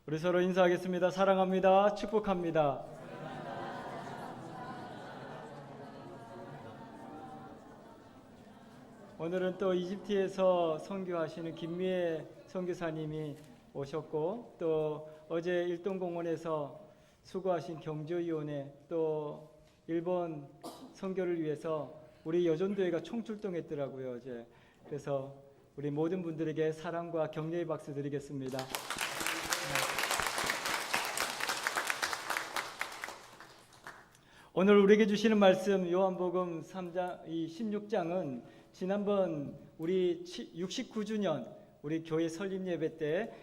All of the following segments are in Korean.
우리 서로 인사하겠습니다. 사랑합니다. 축복합니다. 오늘은 또 이집트에서 선교하시는 김미애 선교사님이 오셨고, 또 어제 일동공원에서 수고하신 경조위원회, 또 일본 선교를 위해서 우리 여전도회가 총출동했더라고요, 어제. 그래서 우리 모든 분들에게 사랑과 격려의 박수 드리겠습니다. 오늘 우리에게 주시는 말씀 요한복음 3장, 이 16장은 지난번 우리 69주년 우리 교회 설립 예배 때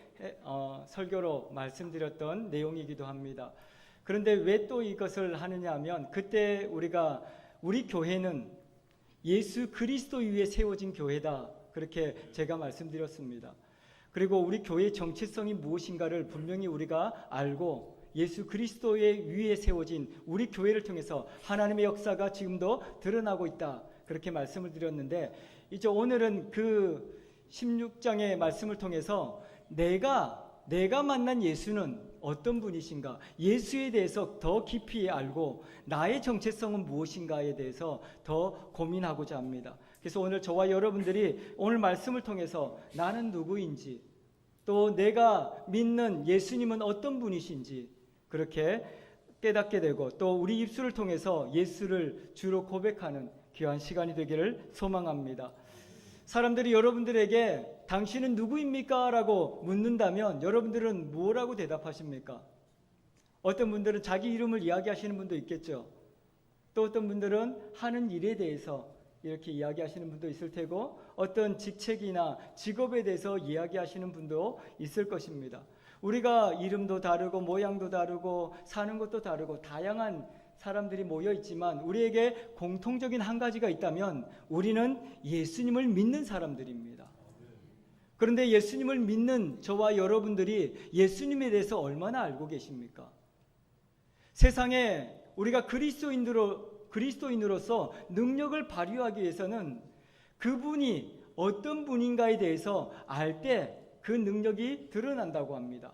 설교로 말씀드렸던 내용이기도 합니다. 그런데 왜 또 이것을 하느냐 하면, 그때 우리 교회는 예수 그리스도 위에 세워진 교회다, 그렇게 제가 말씀드렸습니다. 그리고 우리 교회의 정체성이 무엇인가를 분명히 우리가 알고, 예수 그리스도의 위에 세워진 우리 교회를 통해서 하나님의 역사가 지금도 드러나고 있다, 그렇게 말씀을 드렸는데, 이제 오늘은 그 16장의 말씀을 통해서 내가 만난 예수는 어떤 분이신가, 예수에 대해서 더 깊이 알고 나의 정체성은 무엇인가에 대해서 더 고민하고자 합니다. 그래서 오늘 저와 여러분들이 오늘 말씀을 통해서 나는 누구인지, 또 내가 믿는 예수님은 어떤 분이신지 그렇게 깨닫게 되고, 또 우리 입술을 통해서 예수를 주로 고백하는 귀한 시간이 되기를 소망합니다. 사람들이 여러분들에게 당신은 누구입니까? 라고 묻는다면 여러분들은 뭐라고 대답하십니까? 어떤 분들은 자기 이름을 이야기하시는 분도 있겠죠. 또 어떤 분들은 하는 일에 대해서 이렇게 이야기하시는 분도 있을 테고, 어떤 직책이나 직업에 대해서 이야기하시는 분도 있을 것입니다. 우리가 이름도 다르고 모양도 다르고 사는 것도 다르고 다양한 사람들이 모여 있지만, 우리에게 공통적인 한 가지가 있다면 우리는 예수님을 믿는 사람들입니다. 그런데 예수님을 믿는 저와 여러분들이 예수님에 대해서 얼마나 알고 계십니까? 세상에 우리가 그리스도인으로서 능력을 발휘하기 위해서는 그분이 어떤 분인가에 대해서 알 때 그 능력이 드러난다고 합니다.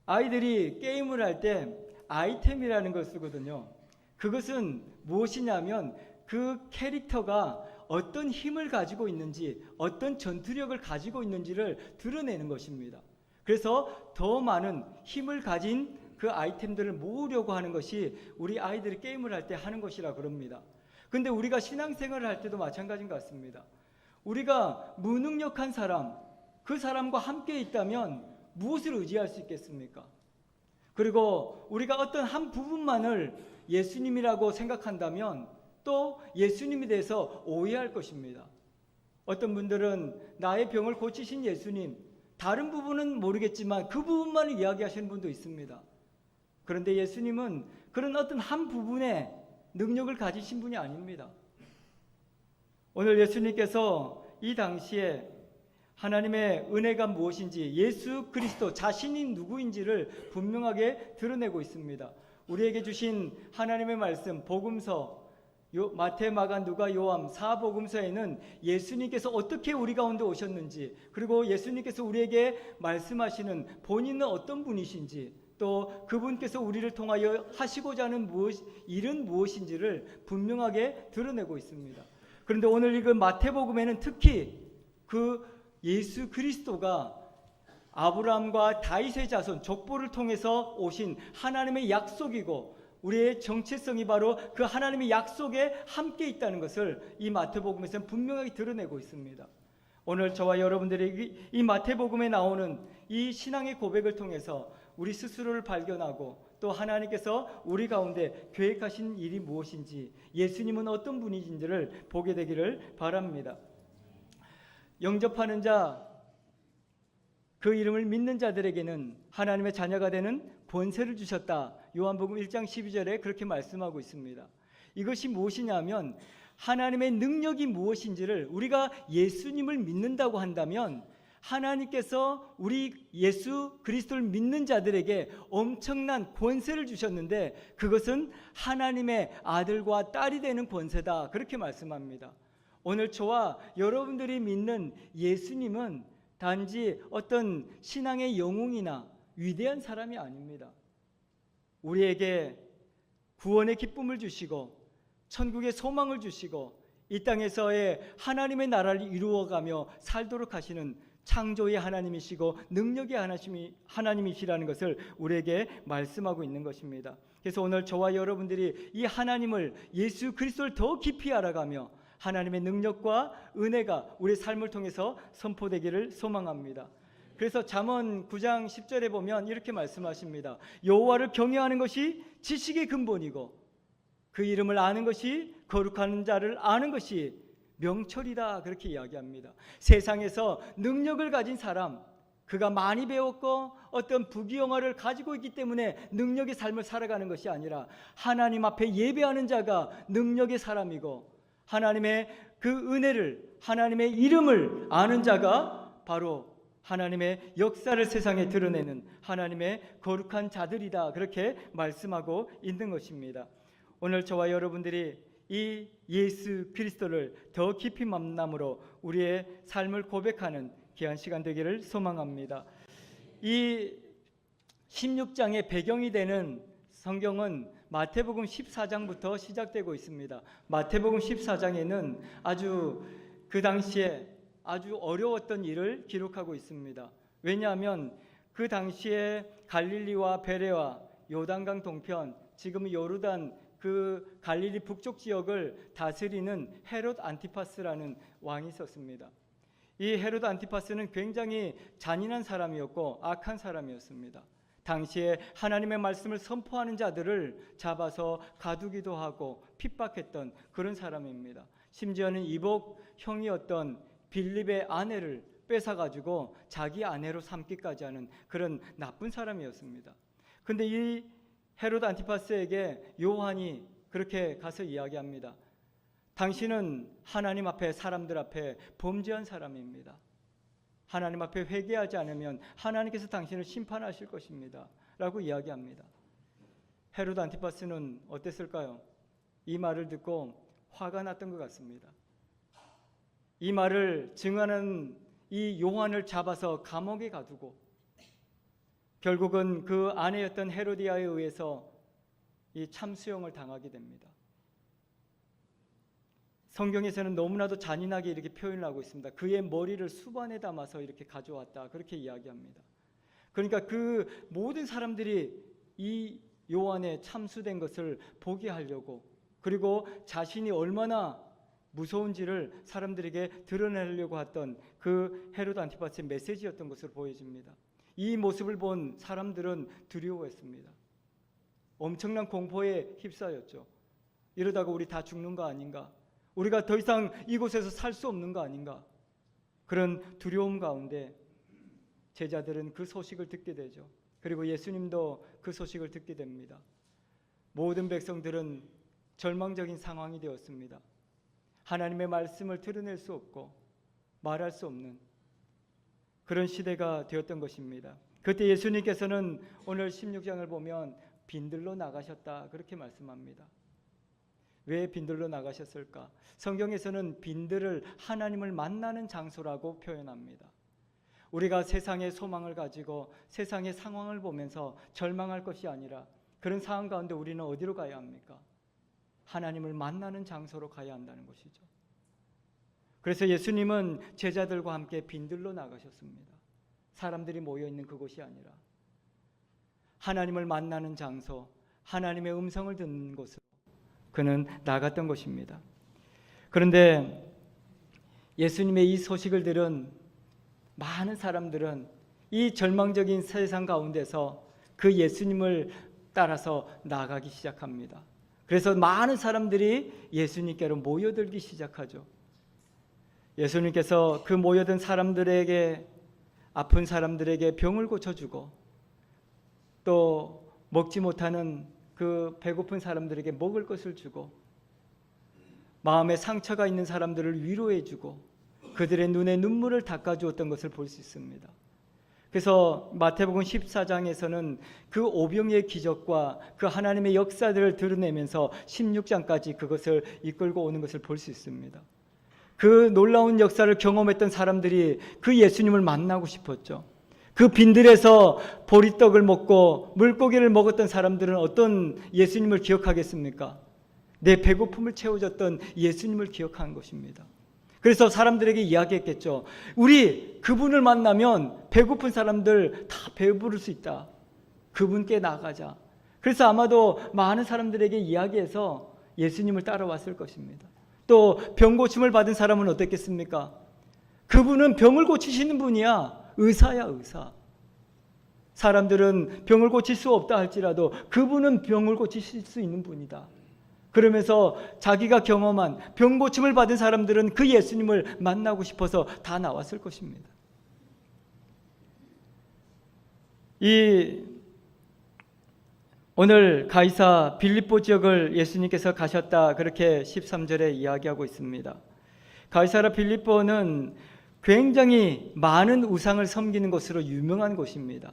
아이들이 게임을 할 때 아이템이라는 걸 쓰거든요. 그것은 무엇이냐면 그 캐릭터가 어떤 힘을 가지고 있는지, 어떤 전투력을 가지고 있는지를 드러내는 것입니다. 그래서 더 많은 힘을 가진 그 아이템들을 모으려고 하는 것이 우리 아이들이 게임을 할 때 하는 것이라 그럽니다. 그런데 우리가 신앙생활을 할 때도 마찬가지인 것 같습니다. 우리가 무능력한 사람, 그 사람과 함께 있다면 무엇을 의지할 수 있겠습니까? 그리고 우리가 어떤 한 부분만을 예수님이라고 생각한다면 또 예수님에 대해서 오해할 것입니다. 어떤 분들은 나의 병을 고치신 예수님, 다른 부분은 모르겠지만 그 부분만을 이야기하시는 분도 있습니다. 그런데 예수님은 그런 어떤 한 부분의 능력을 가지신 분이 아닙니다. 오늘 예수님께서 이 당시에 하나님의 은혜가 무엇인지, 예수 그리스도 자신이 누구인지를 분명하게 드러내고 있습니다. 우리에게 주신 하나님의 말씀, 복음서, 마태, 마가, 누가, 요한 4복음서에는 예수님께서 어떻게 우리 가운데 오셨는지, 그리고 예수님께서 우리에게 말씀하시는 본인은 어떤 분이신지, 또 그분께서 우리를 통하여 하시고자 하는 일은 무엇인지를 분명하게 드러내고 있습니다. 그런데 오늘 읽은 마태복음에는 특히 그 예수 그리스도가 아브라함과 다윗의 자손 족보를 통해서 오신 하나님의 약속이고, 우리의 정체성이 바로 그 하나님의 약속에 함께 있다는 것을 이 마태복음에서는 분명하게 드러내고 있습니다. 오늘 저와 여러분들이 이 마태복음에 나오는 이 신앙의 고백을 통해서 우리 스스로를 발견하고, 또 하나님께서 우리 가운데 계획하신 일이 무엇인지, 예수님은 어떤 분이신지를 보게 되기를 바랍니다. 영접하는 자, 그 이름을 믿는 자들에게는 하나님의 자녀가 되는 권세를 주셨다. 요한복음 1장 12절에 그렇게 말씀하고 있습니다. 이것이 무엇이냐면, 하나님의 능력이 무엇인지를 우리가 예수님을 믿는다고 한다면 하나님께서 우리 예수 그리스도를 믿는 자들에게 엄청난 권세를 주셨는데, 그것은 하나님의 아들과 딸이 되는 권세다, 그렇게 말씀합니다. 오늘 저와 여러분들이 믿는 예수님은 단지 어떤 신앙의 영웅이나 위대한 사람이 아닙니다. 우리에게 구원의 기쁨을 주시고 천국의 소망을 주시고 이 땅에서의 하나님의 나라를 이루어가며 살도록 하시는 창조의 하나님이시고 능력의 하나님이시라는 것을 우리에게 말씀하고 있는 것입니다. 그래서 오늘 저와 여러분들이 이 하나님을, 예수 그리스도를 더 깊이 알아가며 하나님의 능력과 은혜가 우리 삶을 통해서 선포되기를 소망합니다. 그래서 잠언 9장 10절에 보면 이렇게 말씀하십니다. 여호와를 경외하는 것이 지식의 근본이고 그 이름을 아는 것이 거룩한 자를 아는 것이 명철이다, 그렇게 이야기합니다. 세상에서 능력을 가진 사람, 그가 많이 배웠고 어떤 부귀영화를 가지고 있기 때문에 능력의 삶을 살아가는 것이 아니라 하나님 앞에 예배하는 자가 능력의 사람이고 하나님의 그 은혜를, 하나님의 이름을 아는 자가 바로 하나님의 역사를 세상에 드러내는 하나님의 거룩한 자들이다, 그렇게 말씀하고 있는 것입니다. 오늘 저와 여러분들이 이 예수 그리스도를 더 깊이 만남으로 우리의 삶을 고백하는 귀한 시간 되기를 소망합니다. 이 16장의 배경이 되는 성경은 마태복음 14장부터 시작되고 있습니다. 마태복음 14장에는 아주 그 당시에 아주 어려웠던 일을 기록하고 있습니다. 왜냐하면 그 당시에 갈릴리와 베레와 요단강 동편, 지금 요르단 그 갈릴리 북쪽 지역을 다스리는 헤롯 안티파스라는 왕이 있었습니다. 이 헤롯 안티파스는 굉장히 잔인한 사람이었고 악한 사람이었습니다. 당시에 하나님의 말씀을 선포하는 자들을 잡아서 가두기도 하고 핍박했던 그런 사람입니다. 심지어는 이복 형이었던 빌립의 아내를 뺏어가지고 자기 아내로 삼기까지 하는 그런 나쁜 사람이었습니다. 그런데 이 헤롯 안티파스에게 요한이 그렇게 가서 이야기합니다. 당신은 하나님 앞에, 사람들 앞에 범죄한 사람입니다. 하나님 앞에 회개하지 않으면 하나님께서 당신을 심판하실 것입니다 라고 이야기합니다. 헤롯 안티파스는 어땠을까요? 이 말을 듣고 화가 났던 것 같습니다. 이 말을 증언하는 이 요한을 잡아서 감옥에 가두고 결국은 그 아내였던 헤로디아에 의해서 이 참수형을 당하게 됩니다. 성경에서는 너무나도 잔인하게 이렇게 표현을 하고 있습니다. 그의 머리를 수반에 담아서 이렇게 가져왔다, 그렇게 이야기합니다. 그러니까 그 모든 사람들이 이 요한의 참수된 것을 보게 하려고, 그리고 자신이 얼마나 무서운지를 사람들에게 드러내려고 했던 그 헤롯 안티파스의 메시지였던 것으로 보여집니다. 이 모습을 본 사람들은 두려워했습니다. 엄청난 공포에 휩싸였죠. 이러다가 우리 다 죽는 거 아닌가? 우리가 더 이상 이곳에서 살 수 없는 거 아닌가? 그런 두려움 가운데 제자들은 그 소식을 듣게 되죠. 그리고 예수님도 그 소식을 듣게 됩니다. 모든 백성들은 절망적인 상황이 되었습니다. 하나님의 말씀을 드러낼 수 없고 말할 수 없는 그런 시대가 되었던 것입니다. 그때 예수님께서는 오늘 16장을 보면 빈들로 나가셨다, 그렇게 말씀합니다. 왜 빈들로 나가셨을까? 성경에서는 빈들을 하나님을 만나는 장소라고 표현합니다. 우리가 세상의 소망을 가지고 세상의 상황을 보면서 절망할 것이 아니라 그런 상황 가운데 우리는 어디로 가야 합니까? 하나님을 만나는 장소로 가야 한다는 것이죠. 그래서 예수님은 제자들과 함께 빈들로 나가셨습니다. 사람들이 모여있는 그곳이 아니라 하나님을 만나는 장소, 하나님의 음성을 듣는 곳으로 그는 나갔던 것입니다. 그런데 예수님의 이 소식을 들은 많은 사람들은 이 절망적인 세상 가운데서 그 예수님을 따라서 나가기 시작합니다. 그래서 많은 사람들이 예수님께로 모여들기 시작하죠. 예수님께서 그 모여든 사람들에게, 아픈 사람들에게 병을 고쳐주고 또 먹지 못하는 그 배고픈 사람들에게 먹을 것을 주고 마음에 상처가 있는 사람들을 위로해주고 그들의 눈에 눈물을 닦아주었던 것을 볼 수 있습니다. 그래서 마태복음 14장에서는 그 오병이의 기적과 그 하나님의 역사들을 드러내면서 16장까지 그것을 이끌고 오는 것을 볼 수 있습니다. 그 놀라운 역사를 경험했던 사람들이 그 예수님을 만나고 싶었죠. 그 빈들에서 보리떡을 먹고 물고기를 먹었던 사람들은 어떤 예수님을 기억하겠습니까? 내 배고픔을 채워줬던 예수님을 기억하는 것입니다. 그래서 사람들에게 이야기했겠죠. 우리 그분을 만나면 배고픈 사람들 다 배부를 수 있다. 그분께 나가자. 그래서 아마도 많은 사람들에게 이야기해서 예수님을 따라왔을 것입니다. 또 병 고침을 받은 사람은 어땠겠습니까? 그분은 병을 고치시는 분이야. 의사야, 의사. 사람들은 병을 고칠 수 없다 할지라도 그분은 병을 고치실 수 있는 분이다. 그러면서 자기가 경험한 병 고침을 받은 사람들은 그 예수님을 만나고 싶어서 다 나왔을 것입니다. 오늘 가이사 빌립보 지역을 예수님께서 가셨다, 그렇게 13절에 이야기하고 있습니다. 가이사라 빌립보는 굉장히 많은 우상을 섬기는 곳으로 유명한 곳입니다.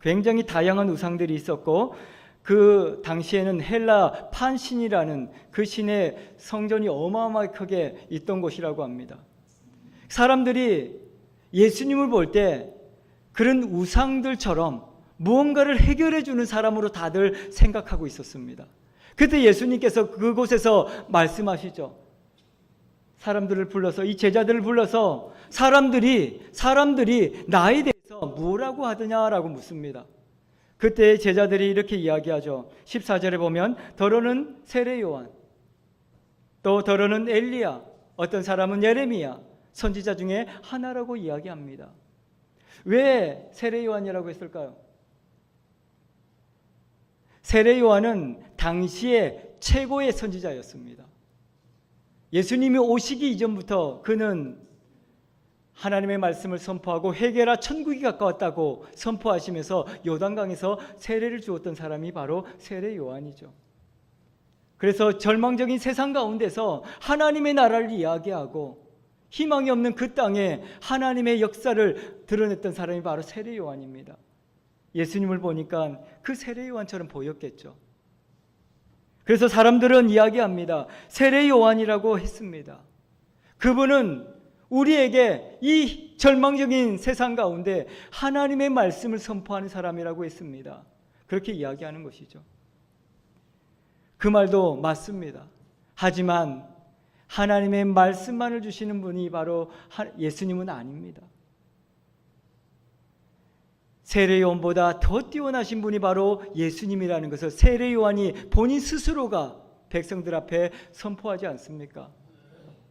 굉장히 다양한 우상들이 있었고 그 당시에는 헬라 판신이라는 그 신의 성전이 어마어마하게 크게 있던 곳이라고 합니다. 사람들이 예수님을 볼 때 그런 우상들처럼 무언가를 해결해 주는 사람으로 다들 생각하고 있었습니다. 그때 예수님께서 그곳에서 말씀하시죠. 사람들을 불러서, 이 제자들을 불러서 사람들이 나에 대해서 뭐라고 하더냐라고 묻습니다. 그때 제자들이 이렇게 이야기하죠. 14절에 보면 더러는 세례 요한, 또 더러는 엘리야, 어떤 사람은 예레미야, 선지자 중에 하나라고 이야기합니다. 왜 세례 요한이라고 했을까요? 세례 요한은 당시의 최고의 선지자였습니다. 예수님이 오시기 이전부터 그는 하나님의 말씀을 선포하고 회개라 천국이 가까웠다고 선포하시면서 요단강에서 세례를 주었던 사람이 바로 세례 요한이죠. 그래서 절망적인 세상 가운데서 하나님의 나라를 이야기하고 희망이 없는 그 땅에 하나님의 역사를 드러냈던 사람이 바로 세례 요한입니다. 예수님을 보니까 그 세례 요한처럼 보였겠죠. 그래서 사람들은 이야기합니다. 세례 요한이라고 했습니다. 그분은 우리에게 이 절망적인 세상 가운데 하나님의 말씀을 선포하는 사람이라고 했습니다. 그렇게 이야기하는 것이죠. 그 말도 맞습니다. 하지만 하나님의 말씀만을 주시는 분이 바로 예수님은 아닙니다. 세례 요한보다 더 뛰어나신 분이 바로 예수님이라는 것을 세례 요한이 본인 스스로가 백성들 앞에 선포하지 않습니까?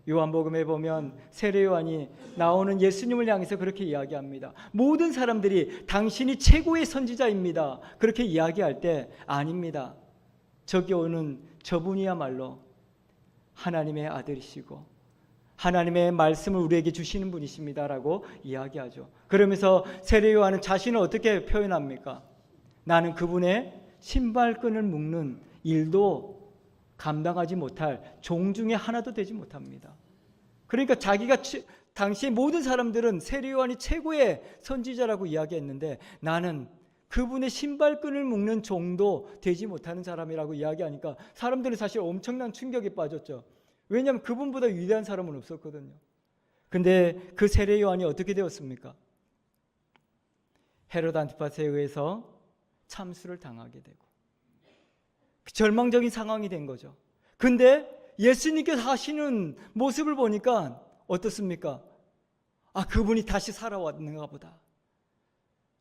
요한복음에 보면 세례 요한이 나오는 예수님을 향해서 그렇게 이야기합니다. 모든 사람들이 당신이 최고의 선지자입니다. 그렇게 이야기할 때 아닙니다. 저기 오는 저분이야말로 하나님의 아들이시고 하나님의 말씀을 우리에게 주시는 분이십니다라고 이야기하죠. 그러면서 세례 요한은 자신을 어떻게 표현합니까? 나는 그분의 신발끈을 묶는 일도 감당하지 못할 종 중에 하나도 되지 못합니다. 그러니까 자기가 당시 모든 사람들은 세례 요한이 최고의 선지자라고 이야기했는데 나는 그분의 신발끈을 묶는 종도 되지 못하는 사람이라고 이야기하니까 사람들은 사실 엄청난 충격에 빠졌죠. 왜냐하면 그분보다 위대한 사람은 없었거든요. 근데 그 세례 요한이 어떻게 되었습니까? 헤롯 안티파스에 의해서 참수를 당하게 되고 절망적인 상황이 된 거죠. 근데 예수님께서 하시는 모습을 보니까 어떻습니까? 아, 그분이 다시 살아왔는가 보다.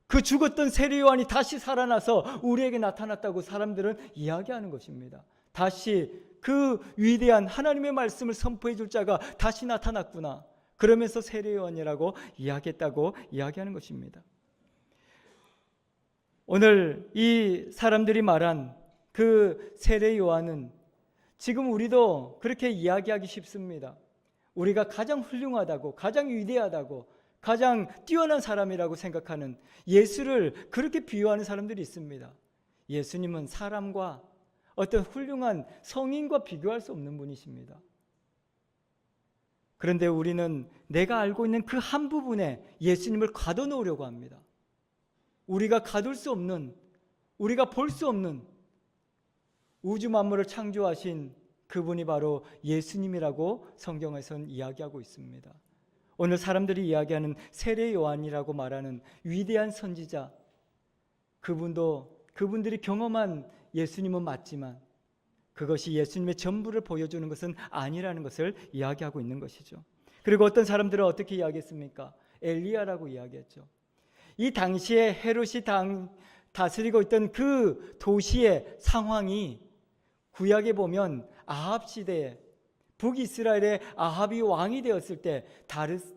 그 죽었던 세례 요한이 다시 살아나서 우리에게 나타났다고 사람들은 이야기하는 것입니다. 다시 그 위대한 하나님의 말씀을 선포해 줄 자가 다시 나타났구나. 그러면서 세례 요한이라고 이야기했다고 이야기하는 것입니다. 오늘 이 사람들이 말한 그 세례 요한은 지금 우리도 그렇게 이야기하기 쉽습니다. 우리가 가장 훌륭하다고, 가장 위대하다고, 가장 뛰어난 사람이라고 생각하는 예수를 그렇게 비유하는 사람들이 있습니다. 예수님은 사람과 어떤 훌륭한 성인과 비교할 수 없는 분이십니다. 그런데 우리는 내가 알고 있는 그 한 부분에 예수님을 가둬놓으려고 합니다. 우리가 가둘 수 없는, 우리가 볼 수 없는 우주 만물을 창조하신 그분이 바로 예수님이라고 성경에서는 이야기하고 있습니다. 오늘 사람들이 이야기하는 세례 요한이라고 말하는 위대한 선지자, 그분들이 경험한 예수님은 맞지만 그것이 예수님의 전부를 보여주는 것은 아니라는 것을 이야기하고 있는 것이죠. 그리고 어떤 사람들은 어떻게 이야기했습니까? 엘리야라고 이야기했죠. 이 당시에 헤롯이 다스리고 있던 그 도시의 상황이 구약에 보면 아합 시대에 북이스라엘의 아합이 왕이 되었을 때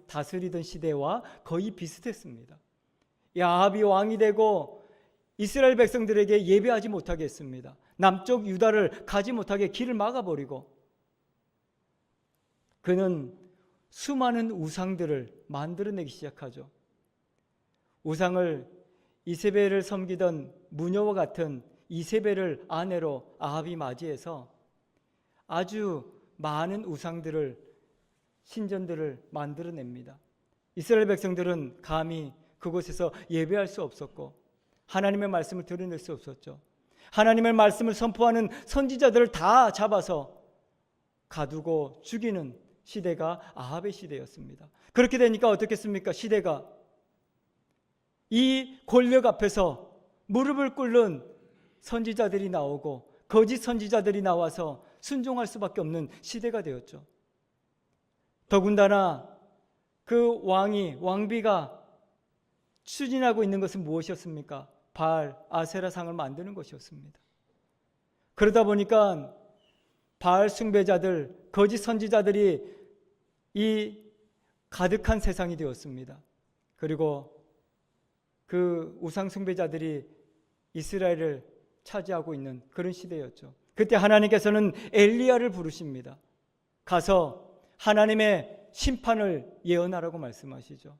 다스리던 시대와 거의 비슷했습니다. 이 아합이 왕이 되고 이스라엘 백성들에게 예배하지 못하게 했습니다. 남쪽 유다를 가지 못하게 길을 막아버리고 그는 수많은 우상들을 만들어내기 시작하죠. 우상을 이세벨을 섬기던 무녀와 같은 이세벨을 아내로 아합이 맞이해서 아주 많은 우상들을 신전들을 만들어냅니다. 이스라엘 백성들은 감히 그곳에서 예배할 수 없었고 하나님의 말씀을 들어낼 수 없었죠. 하나님의 말씀을 선포하는 선지자들을 다 잡아서 가두고 죽이는 시대가 아합의 시대였습니다. 그렇게 되니까 어떻겠습니까? 시대가 이 권력 앞에서 무릎을 꿇는 선지자들이 나오고 거짓 선지자들이 나와서 순종할 수밖에 없는 시대가 되었죠. 더군다나 그 왕비가 추진하고 있는 것은 무엇이었습니까? 바알, 아세라 상을 만드는 것이었습니다. 그러다 보니까 바알 숭배자들, 거짓 선지자들이 이 가득한 세상이 되었습니다. 그리고 그 우상 숭배자들이 이스라엘을 차지하고 있는 그런 시대였죠. 그때 하나님께서는 엘리야를 부르십니다. 가서 하나님의 심판을 예언하라고 말씀하시죠.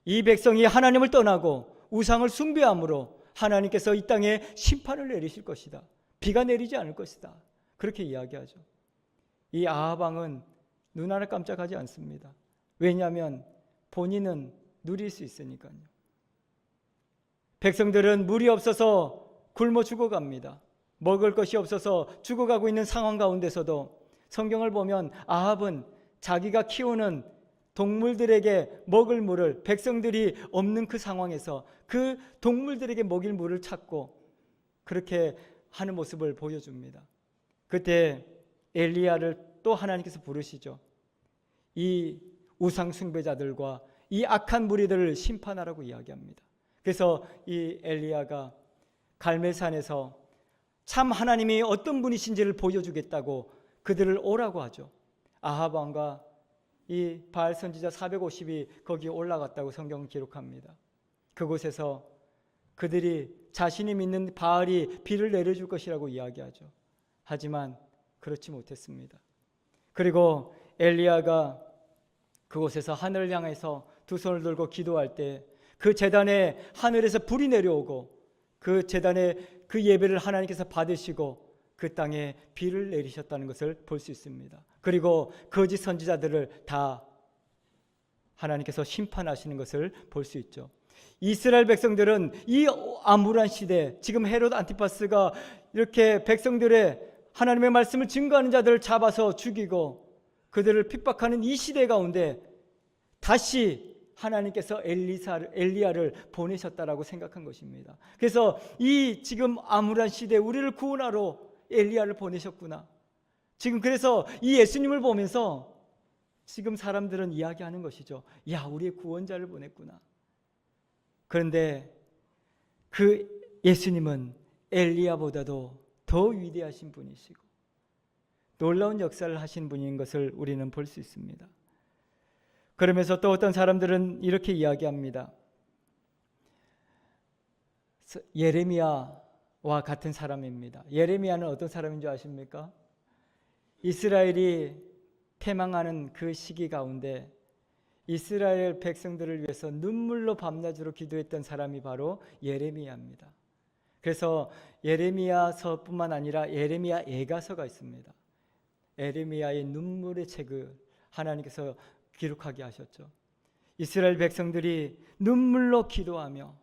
이 백성이 하나님을 떠나고 우상을 숭배함으로 하나님께서 이 땅에 심판을 내리실 것이다. 비가 내리지 않을 것이다. 그렇게 이야기하죠. 이 아합 왕은 눈 하나 깜짝하지 않습니다. 왜냐하면 본인은 누릴 수 있으니까요. 백성들은 물이 없어서 굶어 죽어갑니다. 먹을 것이 없어서 죽어가고 있는 상황 가운데서도 성경을 보면 아합은 자기가 키우는 동물들에게 먹을 물을 백성들이 없는 그 상황에서 그 동물들에게 먹일 물을 찾고 그렇게 하는 모습을 보여줍니다. 그때 엘리야를 또 하나님께서 부르시죠. 이 우상 숭배자들과 이 악한 무리들을 심판하라고 이야기합니다. 그래서 이 엘리야가 갈멜산에서 참 하나님이 어떤 분이신지를 보여주겠다고 그들을 오라고 하죠. 아합 왕과 이 바알 선지자 450이 거기에 올라갔다고 성경은 기록합니다. 그곳에서 그들이 자신이 믿는 바알이 비를 내려줄 것이라고 이야기하죠. 하지만 그렇지 못했습니다. 그리고 엘리야가 그곳에서 하늘을 향해서 두 손을 들고 기도할 때 그 제단에 하늘에서 불이 내려오고 그 제단에 그 예배를 하나님께서 받으시고 그 땅에 비를 내리셨다는 것을 볼 수 있습니다. 그리고 거짓 선지자들을 다 하나님께서 심판하시는 것을 볼 수 있죠. 이스라엘 백성들은 이 암울한 시대, 지금 헤롯 안티파스가 이렇게 백성들의 하나님의 말씀을 증거하는 자들을 잡아서 죽이고 그들을 핍박하는 이 시대 가운데 다시 하나님께서 엘리야를 보내셨다라고 생각한 것입니다. 그래서 이 지금 암울한 시대에 우리를 구원하러 엘리야를 보내셨구나. 지금 그래서 이 예수님을 보면서 지금 사람들은 이야기하는 것이죠. 야, 우리의 구원자를 보냈구나. 그런데 그 예수님은 엘리야보다도 더 위대하신 분이시고 놀라운 역사를 하신 분인 것을 우리는 볼 수 있습니다. 그러면서 또 어떤 사람들은 이렇게 이야기합니다. 예레미야와 같은 사람입니다. 예레미야는 어떤 사람인 줄 아십니까? 이스라엘이 패망하는 그 시기 가운데 이스라엘 백성들을 위해서 눈물로 밤낮으로 기도했던 사람이 바로 예레미야입니다. 그래서 예레미야서뿐만 아니라 예레미야 예가서가 있습니다. 예레미야의 눈물의 책을 하나님께서 기록하게 하셨죠. 이스라엘 백성들이 눈물로 기도하며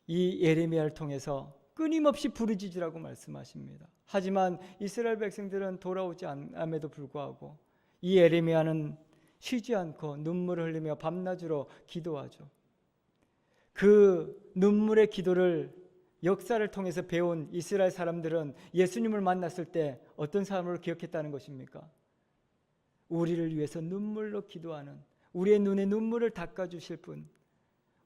이 예레미야를 통해서 끊임없이 부르짖으라고 말씀하십니다. 하지만 이스라엘 백성들은 돌아오지 않음에도 불구하고 이 예레미야는 쉬지 않고 눈물을 흘리며 밤낮으로 기도하죠. 그 눈물의 기도를 역사를 통해서 배운 이스라엘 사람들은 예수님을 만났을 때 어떤 사람으로 기억했다는 것입니까? 우리를 위해서 눈물로 기도하는, 우리의 눈에 눈물을 닦아주실 분,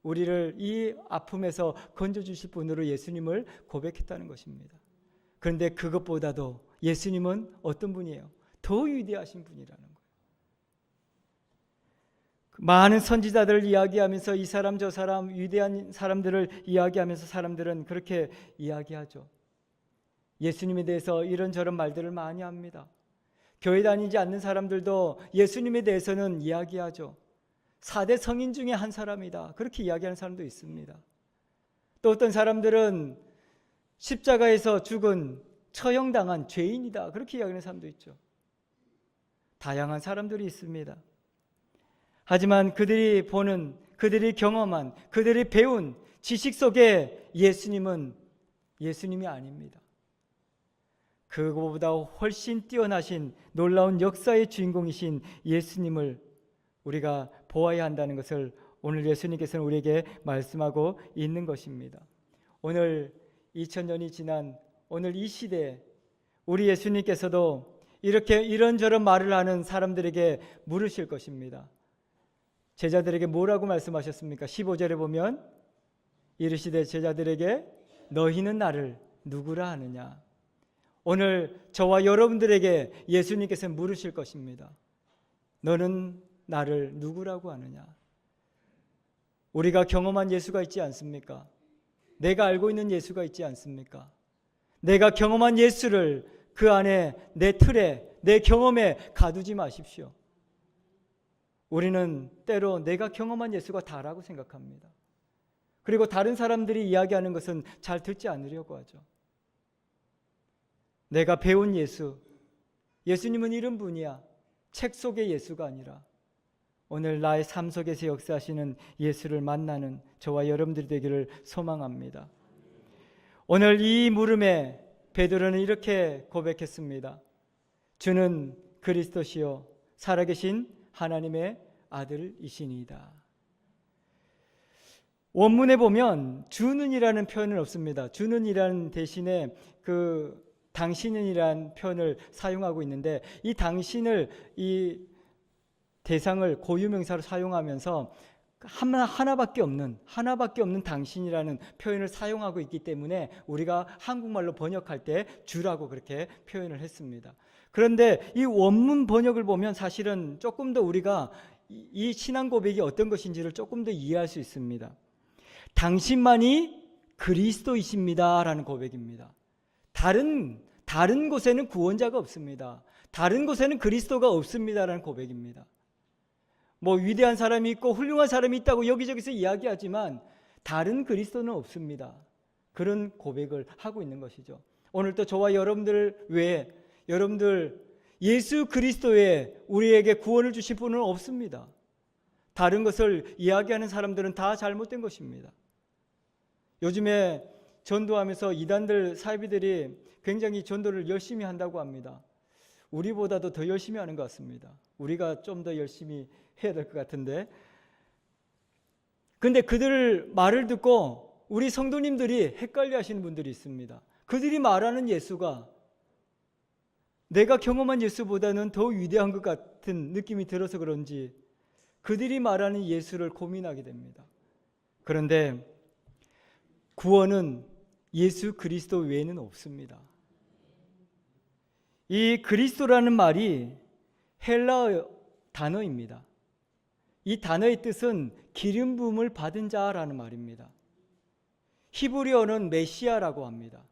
우리를 이 아픔에서 건져주실 분으로 예수님을 고백했다는 것입니다. 그런데 그것보다도 예수님은 어떤 분이에요? 더 위대하신 분이라는 거예요. 많은 선지자들을 이야기하면서 이 사람 저 사람 위대한 사람들을 이야기하면서 사람들은 그렇게 이야기하죠. 예수님에 대해서 이런저런 말들을 많이 합니다. 교회 다니지 않는 사람들도 예수님에 대해서는 이야기하죠. 4대 성인 중에 한 사람이다, 그렇게 이야기하는 사람도 있습니다. 또 어떤 사람들은 십자가에서 죽은 처형당한 죄인이다, 그렇게 이야기하는 사람도 있죠. 다양한 사람들이 있습니다. 하지만 그들이 보는, 그들이 경험한, 그들이 배운 지식 속에 예수님은 예수님이 아닙니다. 그거보다 훨씬 뛰어나신 놀라운 역사의 주인공이신 예수님을 우리가 보아야 한다는 것을 오늘 예수님께서는 우리에게 말씀하고 있는 것입니다. 오늘 2000년이 지난 오늘 이 시대에 우리 예수님께서도 이렇게 이런저런 말을 하는 사람들에게 물으실 것입니다. 제자들에게 뭐라고 말씀하셨습니까? 15절에 보면 이르시되 제자들에게 너희는 나를 누구라 하느냐. 오늘 저와 여러분들에게 예수님께서 물으실 것입니다. 너는 나를 누구라고 하느냐. 우리가 경험한 예수가 있지 않습니까? 내가 알고 있는 예수가 있지 않습니까? 내가 경험한 예수를 그 안에 내 틀에, 내 경험에 가두지 마십시오. 우리는 때로 내가 경험한 예수가 다라고 생각합니다. 그리고 다른 사람들이 이야기하는 것은 잘 듣지 않으려고 하죠. 내가 배운 예수, 예수님은 이런 분이야. 책 속의 예수가 아니라 오늘 나의 삶 속에서 역사하시는 예수를 만나는 저와 여러분들이 되기를 소망합니다. 오늘 이 물음에 베드로는 이렇게 고백했습니다. 주는 그리스도시요 살아계신 하나님의 아들이시니이다. 원문에 보면 주는이라는 표현은 없습니다. 주는이라는 대신에 그 당신은이라는 표현을 사용하고 있는데 이 당신을 이 대상을 고유명사로 사용하면서 하나밖에 없는 당신이라는 표현을 사용하고 있기 때문에 우리가 한국말로 번역할 때 주라고 그렇게 표현을 했습니다. 그런데 이 원문 번역을 보면 사실은 조금 더 우리가 이 신앙 고백이 어떤 것인지를 조금 더 이해할 수 있습니다. 당신만이 그리스도이십니다 라는 고백입니다. 다른 곳에는 구원자가 없습니다. 다른 곳에는 그리스도가 없습니다 라는 고백입니다. 뭐 위대한 사람이 있고 훌륭한 사람이 있다고 여기저기서 이야기하지만 다른 그리스도는 없습니다. 그런 고백을 하고 있는 것이죠. 오늘 또 저와 여러분들 외에 여러분들 예수 그리스도 외에 우리에게 구원을 주실 분은 없습니다. 다른 것을 이야기하는 사람들은 다 잘못된 것입니다. 요즘에 전도하면서 이단들 사이비들이 굉장히 전도를 열심히 한다고 합니다. 우리보다도 더 열심히 하는 것 같습니다. 우리가 좀 더 열심히 해야 될 것 같은데, 근데 그들 말을 듣고 우리 성도님들이 헷갈려 하시는 분들이 있습니다. 그들이 말하는 예수가 내가 경험한 예수보다는 더 위대한 것 같은 느낌이 들어서 그런지 그들이 말하는 예수를 고민하게 됩니다. 그런데 구원은 예수 그리스도 외에는 없습니다. 이 그리스도라는 말이 헬라어 단어입니다. 이 단어의 뜻은 기름 부음을 받은 자라는 말입니다. 히브리어는 메시아라고 합니다.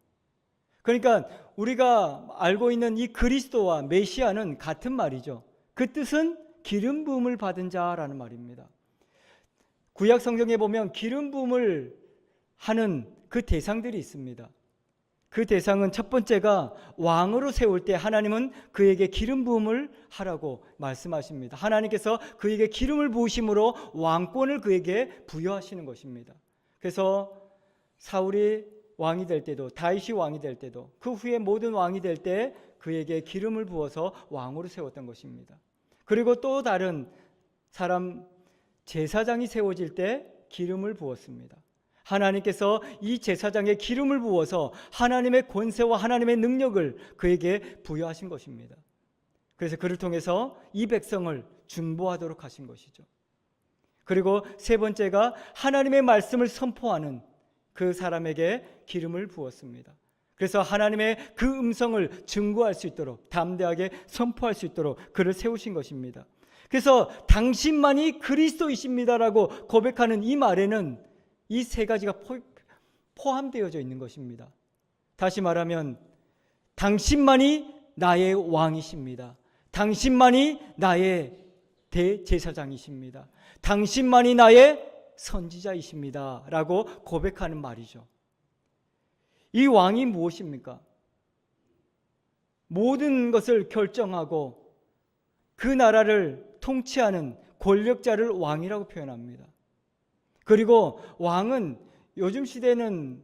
그러니까 우리가 알고 있는 이 그리스도와 메시아는 같은 말이죠. 그 뜻은 기름 부음을 받은 자라는 말입니다. 구약 성경에 보면 기름 부음을 하는 그 대상들이 있습니다. 그 대상은 첫 번째가 왕으로 세울 때 하나님은 그에게 기름 부음을 하라고 말씀하십니다. 하나님께서 그에게 기름을 부으심으로 왕권을 그에게 부여하시는 것입니다. 그래서 사울이 왕이 될 때도, 다윗이 왕이 될 때도, 그 후에 모든 왕이 될 때 그에게 기름을 부어서 왕으로 세웠던 것입니다. 그리고 또 다른 사람 제사장이 세워질 때 기름을 부었습니다. 하나님께서 이 제사장에 기름을 부어서 하나님의 권세와 하나님의 능력을 그에게 부여하신 것입니다. 그래서 그를 통해서 이 백성을 중보하도록 하신 것이죠. 그리고 세 번째가 하나님의 말씀을 선포하는 그 사람에게 기름을 부었습니다. 그래서 하나님의 그 음성을 증거할 수 있도록, 담대하게 선포할 수 있도록 그를 세우신 것입니다. 그래서 당신만이 그리스도이십니다라고 고백하는 이 말에는 이 세 가지가 포함되어져 있는 것입니다. 다시 말하면 당신만이 나의 왕이십니다. 당신만이 나의 대제사장이십니다. 당신만이 나의 선지자이십니다 라고 고백하는 말이죠. 이 왕이 무엇입니까? 모든 것을 결정하고 그 나라를 통치하는 권력자를 왕이라고 표현합니다. 그리고 왕은 요즘 시대는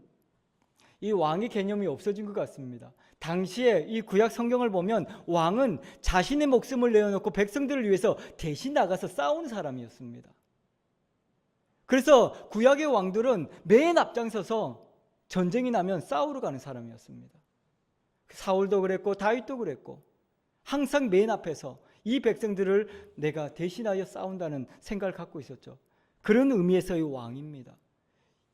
이 왕의 개념이 없어진 것 같습니다. 당시에 이 구약 성경을 보면 왕은 자신의 목숨을 내어놓고 백성들을 위해서 대신 나가서 싸우는 사람이었습니다. 그래서 구약의 왕들은 맨 앞장서서 전쟁이 나면 싸우러 가는 사람이었습니다. 사울도 그랬고 다윗도 그랬고 항상 맨 앞에서 이 백성들을 내가 대신하여 싸운다는 생각을 갖고 있었죠. 그런 의미에서의 왕입니다.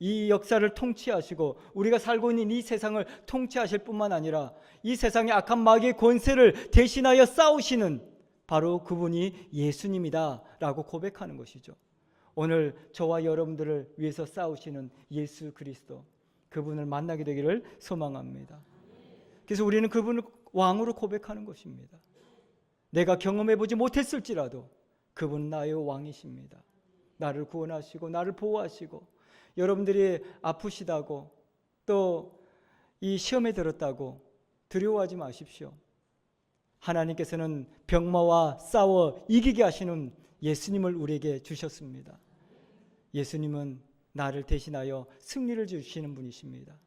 이 역사를 통치하시고 우리가 살고 있는 이 세상을 통치하실 뿐만 아니라 이 세상의 악한 마귀의 권세를 대신하여 싸우시는 바로 그분이 예수님이다 라고 고백하는 것이죠. 오늘 저와 여러분들을 위해서 싸우시는 예수 그리스도, 그분을 만나게 되기를 소망합니다. 그래서 우리는 그분을 왕으로 고백하는 것입니다. 내가 경험해보지 못했을지라도 그분은 나의 왕이십니다. 나를 구원하시고 나를 보호하시고, 여러분들이 아프시다고 또 이 시험에 들었다고 두려워하지 마십시오. 하나님께서는 병마와 싸워 이기게 하시는 예수님을 우리에게 주셨습니다. 예수님은 나를 대신하여 승리를 주시는 분이십니다.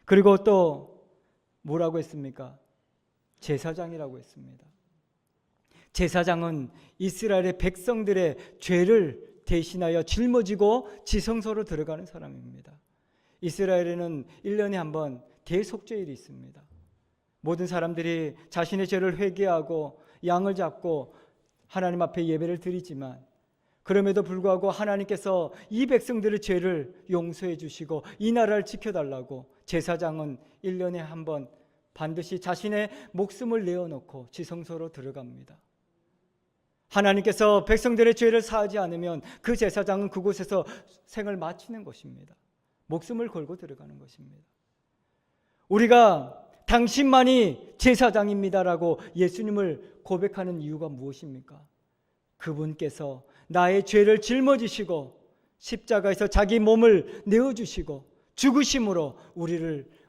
그리고 또 뭐라고 했습니까? 제사장이라고 했습니다. 제사장은 이스라엘의 백성들의 죄를 대신하여 짊어지고 지성소로 들어가는 사람입니다. 이스라엘에는 1년에 한 번 대속죄일이 있습니다. 모든 사람들이 자신의 죄를 회개하고 양을 잡고 하나님 앞에 예배를 드리지만, 그럼에도 불구하고 하나님께서 이 백성들의 죄를 용서해 주시고 이 나라를 지켜달라고 제사장은 1년에 한 번 반드시 자신의 목숨을 내어놓고 지성소로 들어갑니다. 하나님께서 백성들의 죄를 사하지 않으면 그 제사장은 그곳에서 생을 마치는 것입니다. 목숨을 걸고 들어가는 것입니다. 우리가 당신만이 제사장입니다라고 예수님을 고백하는 이유가 무엇입니까? 그분께서 나의 죄를 짊어지시고 십자가에서 자기 몸을 내어주시고 죽으심으로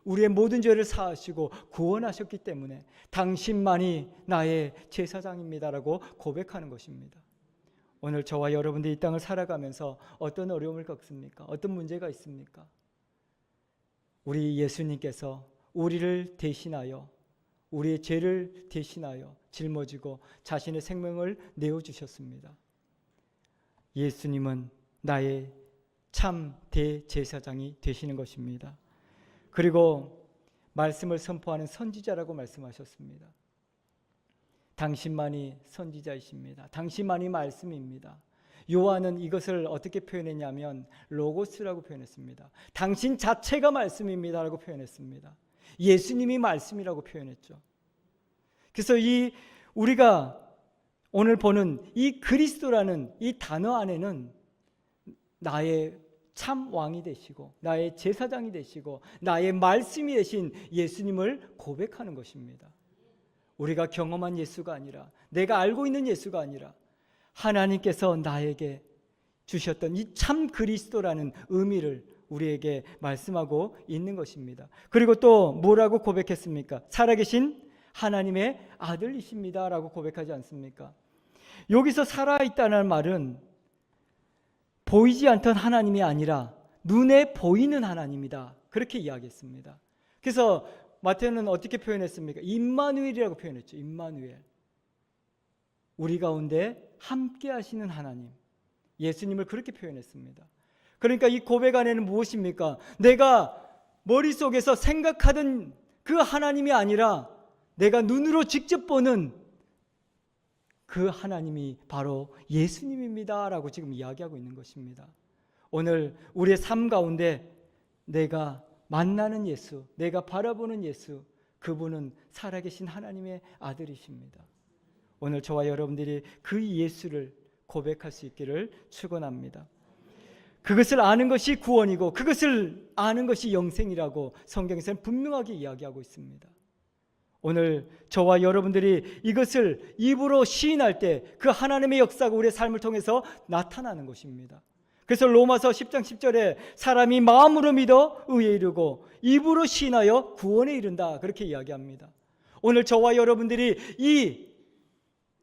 우리의 모든 죄를 사하시고 구원하셨기 때문에 당신만이 나의 제사장입니다라고 고백하는 것입니다. 오늘 저와 여러분들이 이 땅을 살아가면서 어떤 어려움을 겪습니까? 어떤 문제가 있습니까? 우리 예수님께서 우리를 대신하여, 우리의 죄를 대신하여 짊어지고 자신의 생명을 내어주셨습니다. 예수님은 나의 참 대제사장이 되시는 것입니다. 그리고 말씀을 선포하는 선지자라고 말씀하셨습니다. 당신만이 선지자이십니다. 당신만이 말씀입니다. 요한은 이것을 어떻게 표현했냐면 로고스라고 표현했습니다. 당신 자체가 말씀입니다라고 표현했습니다. 예수님이 말씀이라고 표현했죠. 그래서 우리가 오늘 보는 이 그리스도라는 이 단어 안에는 나의 참 왕이 되시고 나의 제사장이 되시고 나의 말씀이 되신 예수님을 고백하는 것입니다. 우리가 경험한 예수가 아니라, 내가 알고 있는 예수가 아니라 하나님께서 나에게 주셨던 이 참 그리스도라는 의미를 우리에게 말씀하고 있는 것입니다. 그리고 또 뭐라고 고백했습니까? 살아계신 하나님의 아들이십니다 라고 고백하지 않습니까? 여기서 살아있다는 말은 보이지 않던 하나님이 아니라 눈에 보이는 하나님이다 그렇게 이야기했습니다. 그래서 마태는 어떻게 표현했습니까? 임마누엘이라고 표현했죠. 임마누엘. 우리 가운데 함께 하시는 하나님. 예수님을 그렇게 표현했습니다. 그러니까 이 고백 안에는 무엇입니까? 내가 머릿속에서 생각하던 그 하나님이 아니라 내가 눈으로 직접 보는 그 하나님이 바로 예수님입니다 라고 지금 이야기하고 있는 것입니다. 오늘 우리의 삶 가운데 내가 만나는 예수, 내가 바라보는 예수, 그분은 살아계신 하나님의 아들이십니다. 오늘 저와 여러분들이 그 예수를 고백할 수 있기를 축원합니다. 그것을 아는 것이 구원이고 그것을 아는 것이 영생이라고 성경에서는 분명하게 이야기하고 있습니다. 오늘 저와 여러분들이 이것을 입으로 시인할 때 그 하나님의 역사가 우리의 삶을 통해서 나타나는 것입니다. 그래서 로마서 10장 10절에 사람이 마음으로 믿어 의에 이르고 입으로 시인하여 구원에 이른다 그렇게 이야기합니다. 오늘 저와 여러분들이 이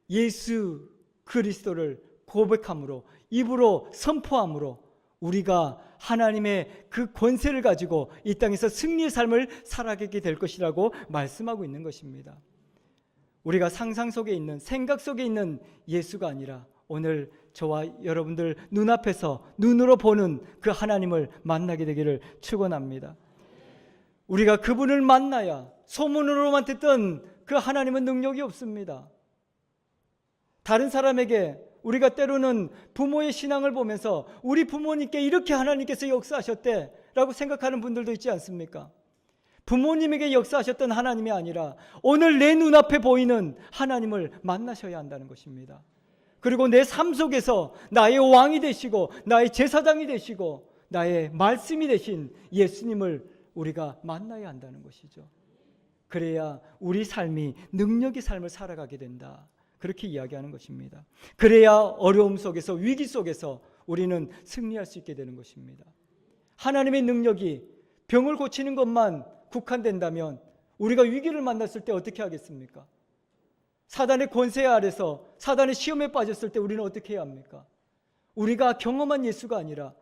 예수 그리스도를 고백함으로 입으로 선포함으로 우리가 하나님의 그 권세를 가지고 이 땅에서 승리의 삶을 살아가게 될 것이라고 말씀하고 있는 것입니다. 우리가 상상 속에 있는 생각 속에 있는 예수가 아니라 오늘 저와 여러분들 눈앞에서 눈으로 보는 그 하나님을 만나게 되기를 축원합니다. 우리가 그분을 만나야 소문으로만 듣던 그 하나님은 능력이 없습니다. 다른 사람에게 우리가 때로는 부모의 신앙을 보면서 우리 부모님께 이렇게 하나님께서 역사하셨대 라고 생각하는 분들도 있지 않습니까? 부모님에게 역사하셨던 하나님이 아니라 오늘 내 눈앞에 보이는 하나님을 만나셔야 한다는 것입니다. 그리고 내 삶 속에서 나의 왕이 되시고 나의 제사장이 되시고 나의 말씀이 되신 예수님을 우리가 만나야 한다는 것이죠. 그래야 우리 삶이 능력의 삶을 살아가게 된다. 그렇게 이야기하는 것입니다. 그래야 어려움 속에서 위기 속에서 우리는 승리할 수 있게 되는 것입니다. 하나님의 능력이 병을 고치는 것만 국한된다면 우리가 위기를 만났을 때 어떻게 하겠습니까? 사단의 권세 아래서 사단의 시험에 빠졌을 때 우리는 어떻게 해야 합니까? 우리가 경험한 예수가 아니라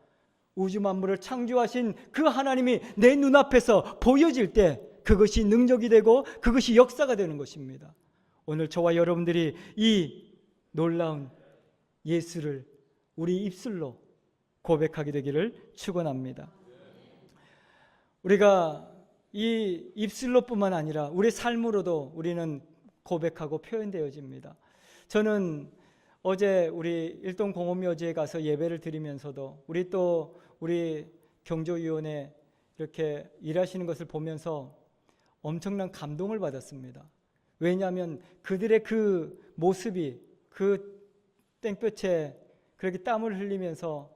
우주 만물을 창조하신 그 하나님이 내 눈앞에서 보여질 때 그것이 능력이 되고 그것이 역사가 되는 것입니다. 오늘 저와 여러분들이 이 놀라운 예수를 우리 입술로 고백하게 되기를 축원합니다. 우리가 이 입술로뿐만 아니라 우리 삶으로도 우리는 고백하고 표현되어집니다. 저는 어제 우리 일동 공업묘지에 가서 예배를 드리면서도 우리 경조위원회 이렇게 일하시는 것을 보면서 엄청난 감동을 받았습니다. 왜냐하면 그들의 그 모습이 그 땡볕에 그렇게 땀을 흘리면서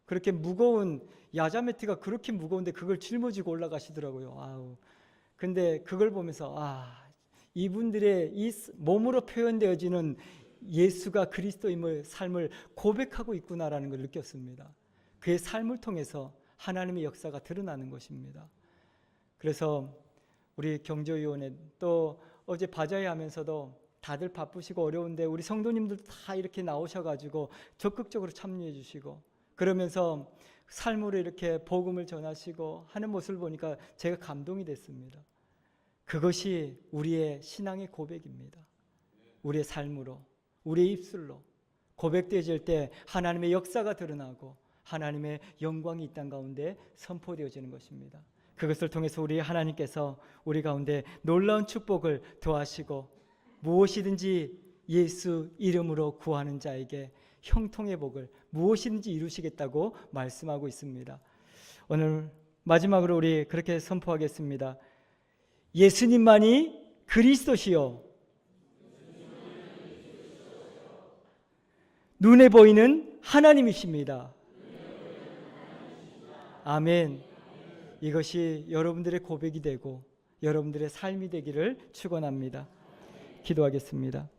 그렇게 무거운 야자매트가 그렇게 무거운데 그걸 짊어지고 올라가시더라고요. 아우. 근데 그걸 보면서 이분들의 이 몸으로 표현되어지는 예수가 그리스도임을 삶을 고백하고 있구나라는 걸 느꼈습니다. 그의 삶을 통해서 하나님의 역사가 드러나는 것입니다. 그래서 우리 경조위원회 또 어제 바자회 하면서도 다들 바쁘시고 어려운데 우리 성도님들 다 이렇게 나오셔가지고 적극적으로 참여해 주시고 그러면서 삶으로 이렇게 복음을 전하시고 하는 모습을 보니까 제가 감동이 됐습니다. 그것이 우리의 신앙의 고백입니다. 우리의 삶으로, 우리의 입술로 고백되어질 때 하나님의 역사가 드러나고 하나님의 영광이 이 땅 가운데 선포되어지는 것입니다. 그것을 통해서 우리 하나님께서 우리 가운데 놀라운 축복을 더하시고 무엇이든지 예수 이름으로 구하는 자에게 형통의 복을 무엇이든지 이루시겠다고 말씀하고 있습니다. 오늘 마지막으로 우리 그렇게 선포하겠습니다. 예수님만이 그리스도시요 눈에 보이는 하나님이십니다. 아멘. 이것이 여러분들의 고백이 되고 여러분들의 삶이 되기를 축원합니다. 기도하겠습니다.